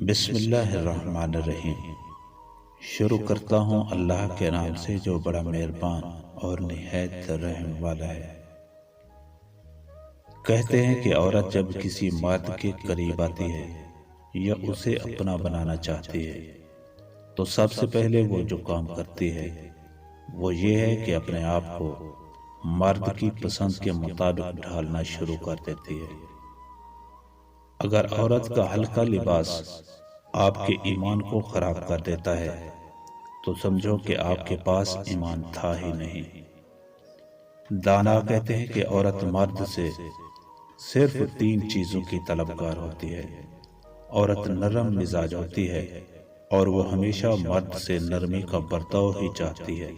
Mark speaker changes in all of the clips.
Speaker 1: بسم اللہ الرحمن الرحیم۔ شروع کرتا ہوں اللہ کے نام سے جو بڑا مہربان اور نہایت رحم والا ہے۔ کہتے ہیں کہ عورت جب کسی مرد کے قریب آتی ہے یا اسے اپنا بنانا چاہتی ہے تو سب سے پہلے وہ جو کام کرتی ہے وہ یہ ہے کہ اپنے آپ کو مرد کی پسند کے مطابق ڈھالنا شروع کر دیتی ہے۔ اگر عورت کا ہلکا لباس آپ کے ایمان کو خراب کر دیتا ہے تو سمجھو کہ آپ کے پاس ایمان تھا ہی نہیں۔ دانا کہتے ہیں کہ عورت مرد سے صرف 3 چیزوں کی طلبگار ہوتی ہے۔ عورت نرم مزاج ہوتی ہے اور وہ ہمیشہ مرد سے نرمی کا برتاؤ ہی چاہتی ہے۔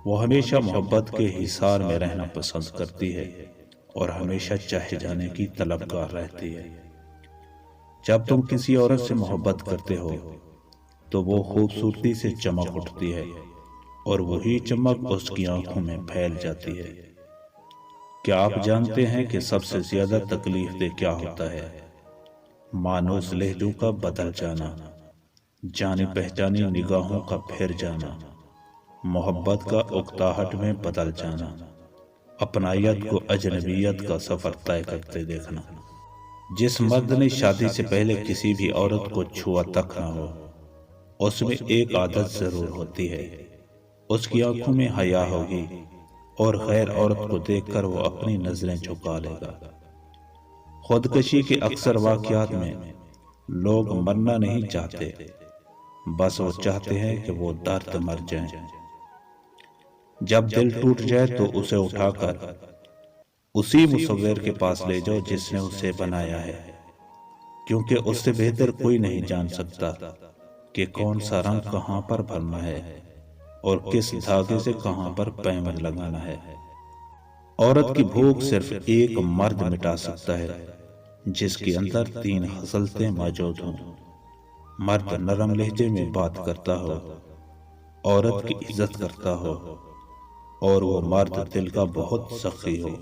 Speaker 1: وہ ہمیشہ محبت کے حصار میں رہنا پسند کرتی ہے اور ہمیشہ چاہے جانے کی طلبگار رہتی ہے۔ جب تم کسی عورت سے محبت کرتے ہو تو وہ خوبصورتی سے چمک اٹھتی ہے اور وہی چمک اس کی آنکھوں میں پھیل جاتی ہے۔ کیا آپ جانتے ہیں کہ سب سے زیادہ تکلیف دہ کیا ہوتا ہے؟ مانوس لہجوں کا بدل جانا، جانی پہچانی نگاہوں کا پھر جانا، محبت کا اکتاہٹ میں بدل جانا، اپنائیت کو اجنبیت کا سفر طے کرتے دیکھنا۔ جس مرد نے شادی سے پہلے کسی بھی عورت کو چھوا تک نہ ہو، اس میں ایک عادت ضرور ہوتی ہے۔ اس کی آنکھوں میں حیا ہوگی اور غیر عورت کو دیکھ کر وہ اپنی نظریں جھکا لے گا۔ خودکشی کے اکثر واقعات میں لوگ مرنا نہیں چاہتے، بس وہ چاہتے ہیں کہ وہ درد مر جائیں۔ جب دل ٹوٹ جائے تو اسے اٹھا کر اسی مصور کے پاس لے جاؤ جس نے اسے بنایا ہے، کیونکہ اس سے بہتر کوئی نہیں جان سکتا کہ کون سا رنگ کہاں پر بھرنا ہے اور کس دھاگے سے کہاں پر پیمند لگانا ہے۔ عورت کی بھوک صرف ایک مرد مٹا سکتا ہے جس کے اندر 3 خصلتیں موجود ہوں۔ مرد نرم لہجے میں بات کرتا ہو، عورت کی عزت کرتا ہو اور وہ مرد دل کا بہت سخی ہو۔